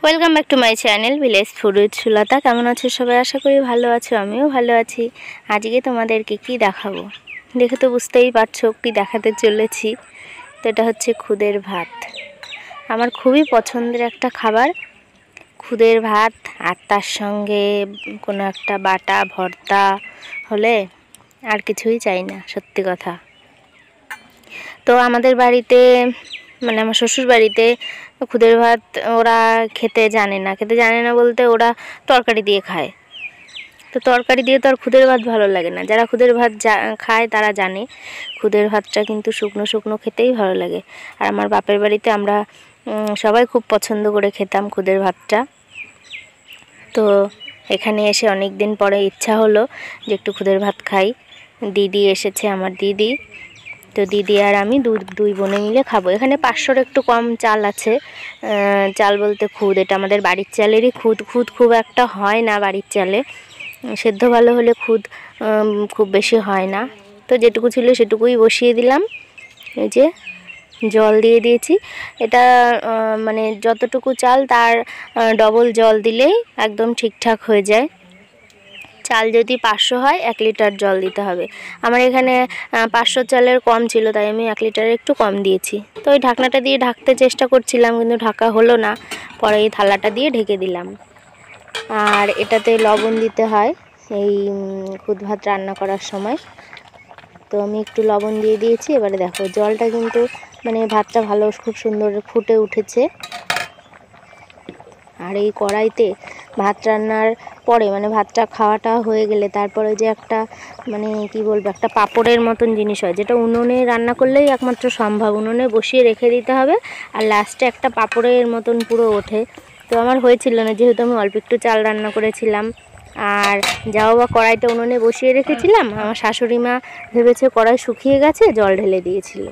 Welcome back to my channel village food with Sulata. কেমন আছো সবাই? আশা করি ভালো আছো, আমিও ভালো আছি। আজকে তোমাদেরকে কি দেখাবো দেখে তো বুঝতেই পারছো কি দেখাতে চলেছি। তো এটা হচ্ছে খুদের ভাত। আমার খুবই পছন্দের একটা খাবার খুদের ভাত, আর তার সঙ্গে কোনো একটা বাটা ভর্তা হলে আর কিছুই চাই না, সত্যি কথা। তো আমাদের বাড়িতে আমার শ্বশুর বাড়িতে খুদের ভাত ওরা খেতে জানে না বলতে ওরা তরকারি দিয়ে খায়। তো তরকারি দিয়ে তো আর খুদের ভাত ভালো লাগে না। যারা খুদের ভাত খায় তারা জানে খুদের ভাতটা কিন্তু শুকনো শুকনো খেতেই ভালো লাগে। আর আমার বাপের বাড়িতে আমরা সবাই খুব পছন্দ করে খেতাম খুদের ভাতটা। তো এখানে এসে অনেক দিন পরে ইচ্ছা হলো যে একটু খুদের ভাত খাই। দিদি এসেছে, আমার দিদি। তো দিদি আর আমি দুই বোনে মিলে খাবো। এখানে 500-র একটু কম চাল আছে। চাল বলতে খুদ, এটা আমাদের বাড়ির চালেরই খুদ। খুদ খুব একটা হয় না বাড়ির চালে, সেদ্ধ ভালো হলে খুদ খুব বেশি হয় না। তো যেটুকু ছিল সেটুকুই বসিয়ে দিলাম। এই যে জল দিয়ে দিয়েছি। এটা যতটুকু চাল তার ডবল জল দিলেই একদম ঠিকঠাক হয়ে যায়। চাল যদি 500 হয় 1 লিটার জল দিতে হবে। আমার এখানে 500 চালের কম ছিল, তাই আমি 1 লিটারের একটু কম দিয়েছি। তো ওই ঢাকনাটা দিয়ে ঢাকতে চেষ্টা করছিলাম, কিন্তু ঢাকা হলো না। পরে এই থালাটা দিয়ে ঢেকে দিলাম। আর এটাতে লবণ দিতে হয় এই খুদ ভাত রান্না করার সময়। তো আমি একটু লবণ দিয়ে দিয়েছি। এবারে দেখো জলটা কিন্তু ভাতটা খুব সুন্দর ফুটে উঠেছে। আর এই কড়াইতে ভাত রান্নার পরে ভাতটা খাওয়াটা হয়ে গেলে তারপরে যে একটা কি বলবো, একটা পাঁপড়ের মতন জিনিস হয়, যেটা উনুনে রান্না করলেই একমাত্র সম্ভব। উনুনে বসিয়ে রেখে দিতে হবে আর লাস্টে একটা পাঁপড়ের মতন পুরো ওঠে। তো আমার হয়েছিল না, যেহেতু আমি অল্প একটু চাল রান্না করেছিলাম। আর যাও বা কড়াইটা উনুনে বসিয়ে রেখেছিলাম, আমার শাশুড়ি মা ভেবেছে কড়াই শুকিয়ে গেছে, জল ঢেলে দিয়েছিল।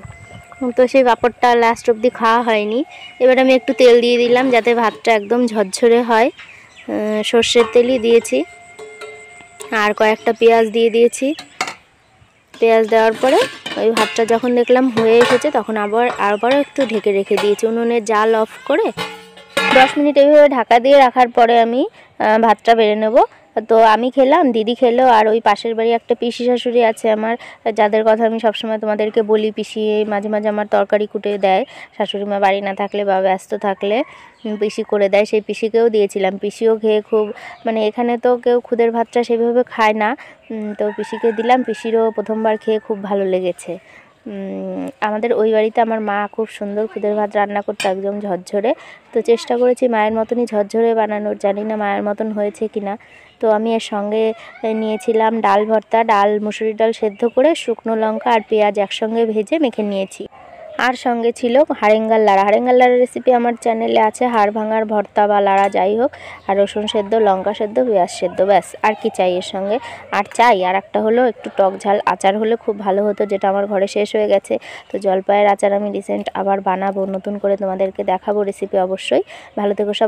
তো সেই পাঁপড়টা লাস্ট অবধি খাওয়া হয়নি। এবার আমি একটু তেল দিয়ে দিলাম যাতে ভাতটা একদম ঝরঝরে হয়। সর্ষের তেলই দিয়েছি। আর কয়েকটা পেঁয়াজ দিয়ে দিয়েছি। পেঁয়াজ দেওয়ার পরে ওই ভাতটা যখন দেখলাম হয়ে এসেছে, তখন আবারও একটু ঢেকে রেখে দিয়েছি। উনুনের জাল অফ করে 10 মিনিট এইভাবে ঢাকা দিয়ে রাখার পরে আমি ভাতটা বেড়ে নেব। তো আমি খেলাম, দিদি খেলো, আর ওই পাশের বাড়ি একটা পিসি শাশুড়ি আছে আমার, যাদের কথা আমি সবসময় তোমাদেরকে বলি। পিসি মাঝে মাঝে আমার তরকারি কুটে দেয়, শাশুড়ি মা বাড়ি না থাকলে বা ব্যস্ত থাকলে পিসি করে দেয়। সেই পিসিকেও দিয়েছিলাম। পিসিও খেয়ে খুব এখানে তো কেউ খুদের ভাতটা সেভাবে খায় না, তো পিসিকে দিলাম। পিসিরও প্রথমবার খেয়ে খুব ভালো লেগেছে। আমাদের ওই বাড়িতে আমার মা খুব সুন্দর খুদের ভাত রান্না করতো, একদম ঝরঝরে। তো চেষ্টা করেছি মায়ের মতনই ঝরঝরে বানানোর, জানি না মায়ের মতন হয়েছে কিনা। তো আমি এর সঙ্গে নিয়েছিলাম ডাল ভর্তা, ডাল মুসুরির ডাল সেদ্ধ করে শুকনো লঙ্কা আর পেঁয়াজ একসঙ্গে ভেজে মেখে নিয়েছি। আর সঙ্গে ছিল হাড়েঙ্গার লাড়া। হাড়েঙ্গার লাড়ার রেসিপি আমার চ্যানেলে আছে, হাড় ভাঙার ভর্তা বা লাড়া যাই হোক। আর রসুন সেদ্ধ, লঙ্কা সেদ্ধ, পেঁয়াজ সেদ্ধ, ব্যাস। আর কি চাই এর সঙ্গে? আর একটা হলো একটু টক ঝাল আচার হলে খুব ভালো হতো, যেটা আমার ঘরে শেষ হয়ে গেছে। তো জলপাইয়ের আচার আমি রিসেন্ট আবার বানাবো নতুন করে, তোমাদেরকে দেখাবো রেসিপি অবশ্যই। ভালো থেকো সব।